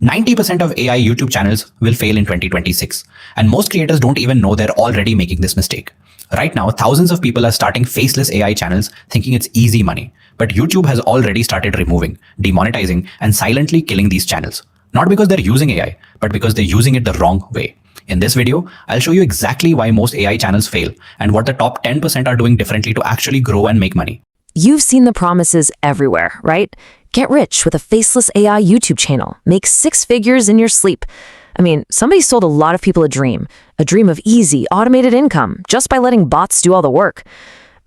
90% of AI YouTube channels will fail in 2026, and most creators don't even know they're already making this mistake. Right now, thousands of people are starting faceless AI channels thinking it's easy money, but YouTube has already started removing, demonetizing, and silently killing these channels. Not because they're using AI, but because they're using it the wrong way. In this video, I'll show you exactly why most AI channels fail and what the top 10% are doing differently to actually grow and make money. You've seen the promises everywhere, right? Get rich with a faceless AI YouTube channel. Make 6 figures in your sleep. I mean, somebody sold a lot of people a dream of easy, automated income, just by letting bots do all the work.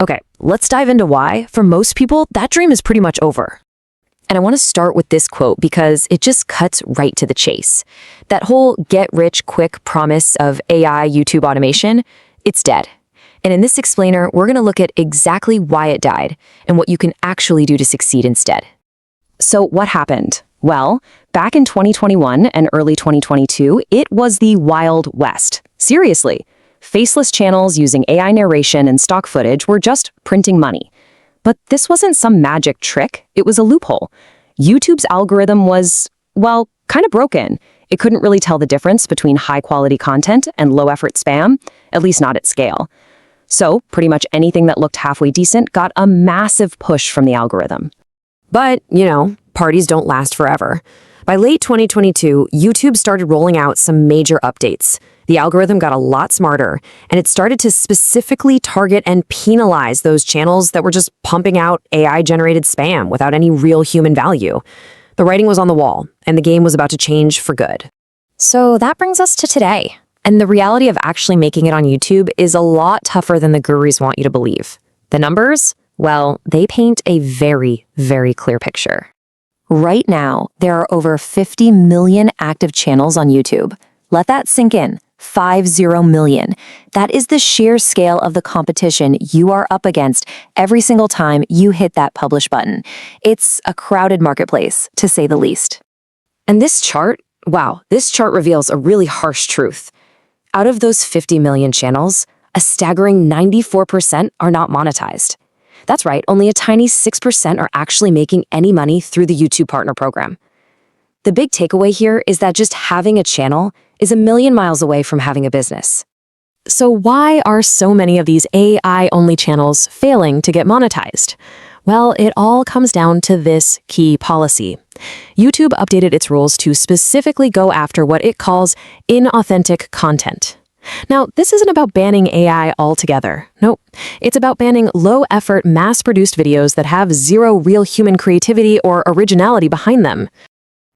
Okay, let's dive into why. For most people, that dream is pretty much over. And I want to start with this quote because it just cuts right to the chase. That whole get rich quick promise of AI YouTube automation, it's dead. And in this explainer, we're going to look at exactly why it died and what you can actually do to succeed instead. So what happened? Well, back in 2021 and early 2022, it was the Wild West. Seriously, faceless channels using AI narration and stock footage were just printing money. But this wasn't some magic trick, it was a loophole. YouTube's algorithm was, well, kind of broken. It couldn't really tell the difference between high-quality content and low-effort spam, at least not at scale. So pretty much anything that looked halfway decent got a massive push from the algorithm. But, parties don't last forever. By late 2022, YouTube started rolling out some major updates. The algorithm got a lot smarter, and it started to specifically target and penalize those channels that were just pumping out AI-generated spam without any real human value. The writing was on the wall, and the game was about to change for good. So that brings us to today. And the reality of actually making it on YouTube is a lot tougher than the gurus want you to believe. The numbers? Well, they paint a very, very clear picture. Right now, there are over 50 million active channels on YouTube. Let that sink in. 50 million. That is the sheer scale of the competition you are up against every single time you hit that publish button. It's a crowded marketplace, to say the least. And this chart reveals a really harsh truth. Out of those 50 million channels, a staggering 94% are not monetized. That's right, only a tiny 6% are actually making any money through the YouTube Partner Program. The big takeaway here is that just having a channel is a million miles away from having a business. So why are so many of these AI-only channels failing to get monetized? Well, it all comes down to this key policy. YouTube updated its rules to specifically go after what it calls inauthentic content. Now, this isn't about banning AI altogether. Nope. It's about banning low-effort, mass-produced videos that have zero real human creativity or originality behind them.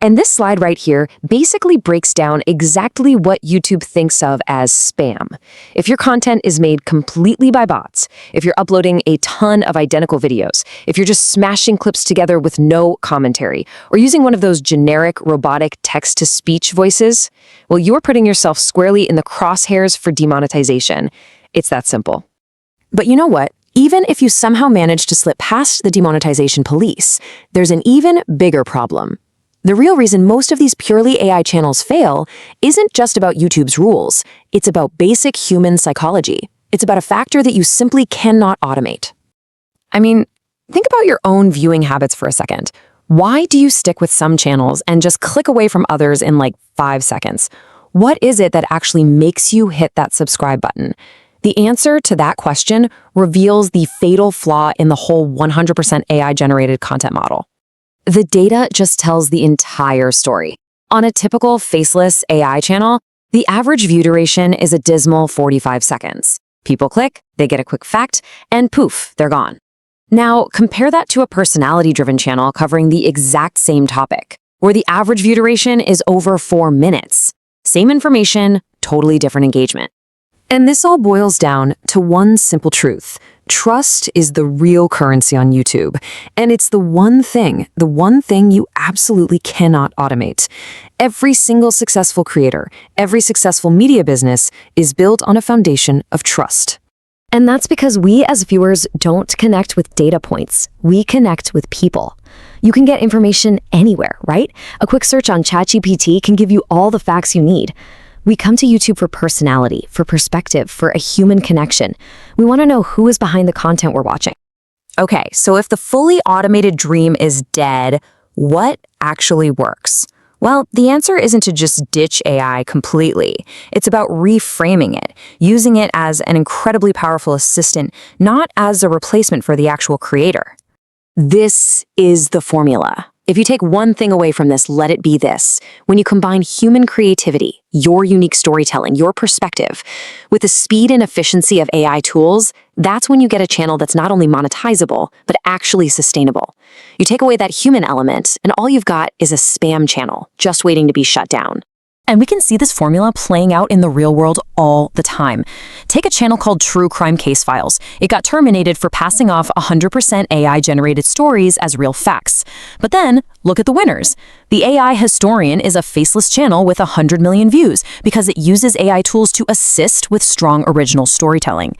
And this slide right here basically breaks down exactly what YouTube thinks of as spam. If your content is made completely by bots, if you're uploading a ton of identical videos, if you're just smashing clips together with no commentary, or using one of those generic robotic text-to-speech voices, well, you're putting yourself squarely in the crosshairs for demonetization. It's that simple. But you know what? Even if you somehow manage to slip past the demonetization police, there's an even bigger problem. The real reason most of these purely AI channels fail isn't just about YouTube's rules. It's about basic human psychology. It's about a factor that you simply cannot automate. I mean, think about your own viewing habits for a second. Why do you stick with some channels and just click away from others in like 5 seconds? What is it that actually makes you hit that subscribe button? The answer to that question reveals the fatal flaw in the whole 100% AI-generated content model. The data just tells the entire story. On a typical faceless AI channel, the average view duration is a dismal 45 seconds. People click, they get a quick fact, and poof, they're gone. Now, compare that to a personality-driven channel covering the exact same topic, where the average view duration is over 4 minutes. Same information, totally different engagement. And this all boils down to one simple truth. Trust is the real currency on YouTube, and it's the one thing you absolutely cannot automate. Every single successful creator, every successful media business is built on a foundation of trust. And that's because we as viewers don't connect with data points. We connect with people. You can get information anywhere, right? A quick search on ChatGPT can give you all the facts you need. We come to YouTube for personality, for perspective, for a human connection. We want to know who is behind the content we're watching. Okay, so if the fully automated dream is dead, what actually works? Well, the answer isn't to just ditch AI completely. It's about reframing it, using it as an incredibly powerful assistant, not as a replacement for the actual creator. This is the formula. If you take one thing away from this, let it be this. When you combine human creativity, your unique storytelling, your perspective, with the speed and efficiency of AI tools, that's when you get a channel that's not only monetizable, but actually sustainable. You take away that human element, and all you've got is a spam channel, just waiting to be shut down. And we can see this formula playing out in the real world all the time. Take a channel called True Crime Case Files. It got terminated for passing off 100% AI-generated stories as real facts. But then, look at the winners. The AI Historian is a faceless channel with 100 million views because it uses AI tools to assist with strong original storytelling.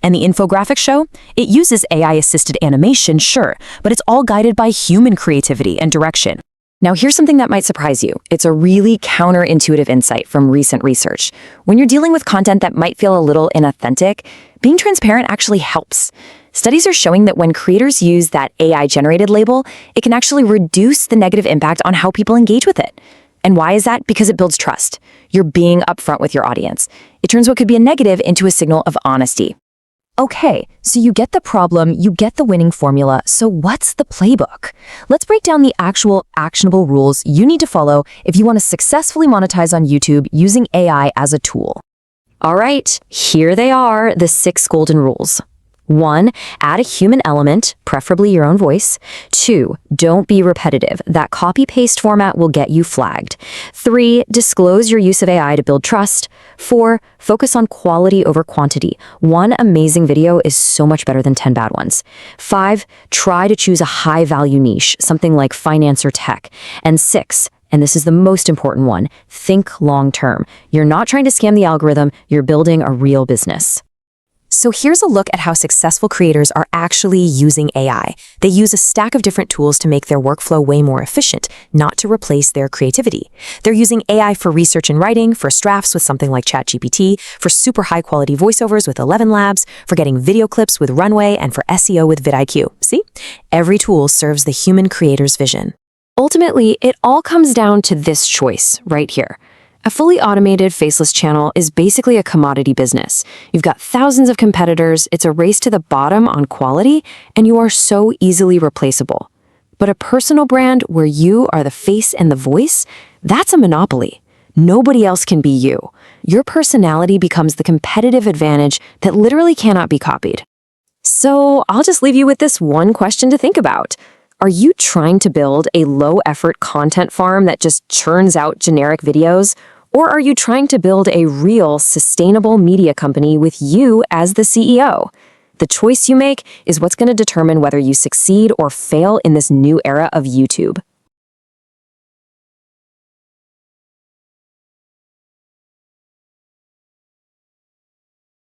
And the infographic show? It uses AI-assisted animation, sure, but it's all guided by human creativity and direction. Now, here's something that might surprise you. It's a really counterintuitive insight from recent research. When you're dealing with content that might feel a little inauthentic, being transparent actually helps. Studies are showing that when creators use that AI-generated label, it can actually reduce the negative impact on how people engage with it. And why is that? Because it builds trust. You're being upfront with your audience. It turns what could be a negative into a signal of honesty. Okay, so you get the problem, you get the winning formula, so what's the playbook? Let's break down the actual actionable rules you need to follow if you want to successfully monetize on YouTube using AI as a tool. All right, here they are, the 6 golden rules. 1. Add a human element, preferably your own voice. 2. Don't be repetitive. That copy-paste format will get you flagged. 3. Disclose your use of AI to build trust. 4. Focus on quality over quantity. One amazing video is so much better than 10 bad ones. 5. Try to choose a high-value niche, something like finance or tech. And 6. And this is the most important one, think long-term. You're not trying to scam the algorithm, you're building a real business. So here's a look at how successful creators are actually using AI. They use a stack of different tools to make their workflow way more efficient, not to replace their creativity. They're using AI for research and writing, for drafts with something like ChatGPT, for super high-quality voiceovers with 11 Labs, for getting video clips with Runway, and for SEO with vidIQ. See? Every tool serves the human creator's vision. Ultimately, it all comes down to this choice right here. A fully automated faceless channel is basically a commodity business. You've got thousands of competitors, it's a race to the bottom on quality, and you are so easily replaceable. But a personal brand where you are the face and the voice, that's a monopoly. Nobody else can be you. Your personality becomes the competitive advantage that literally cannot be copied. So I'll just leave you with this one question to think about. Are you trying to build a low-effort content farm that just churns out generic videos? Or are you trying to build a real, sustainable media company with you as the CEO? The choice you make is what's going to determine whether you succeed or fail in this new era of YouTube.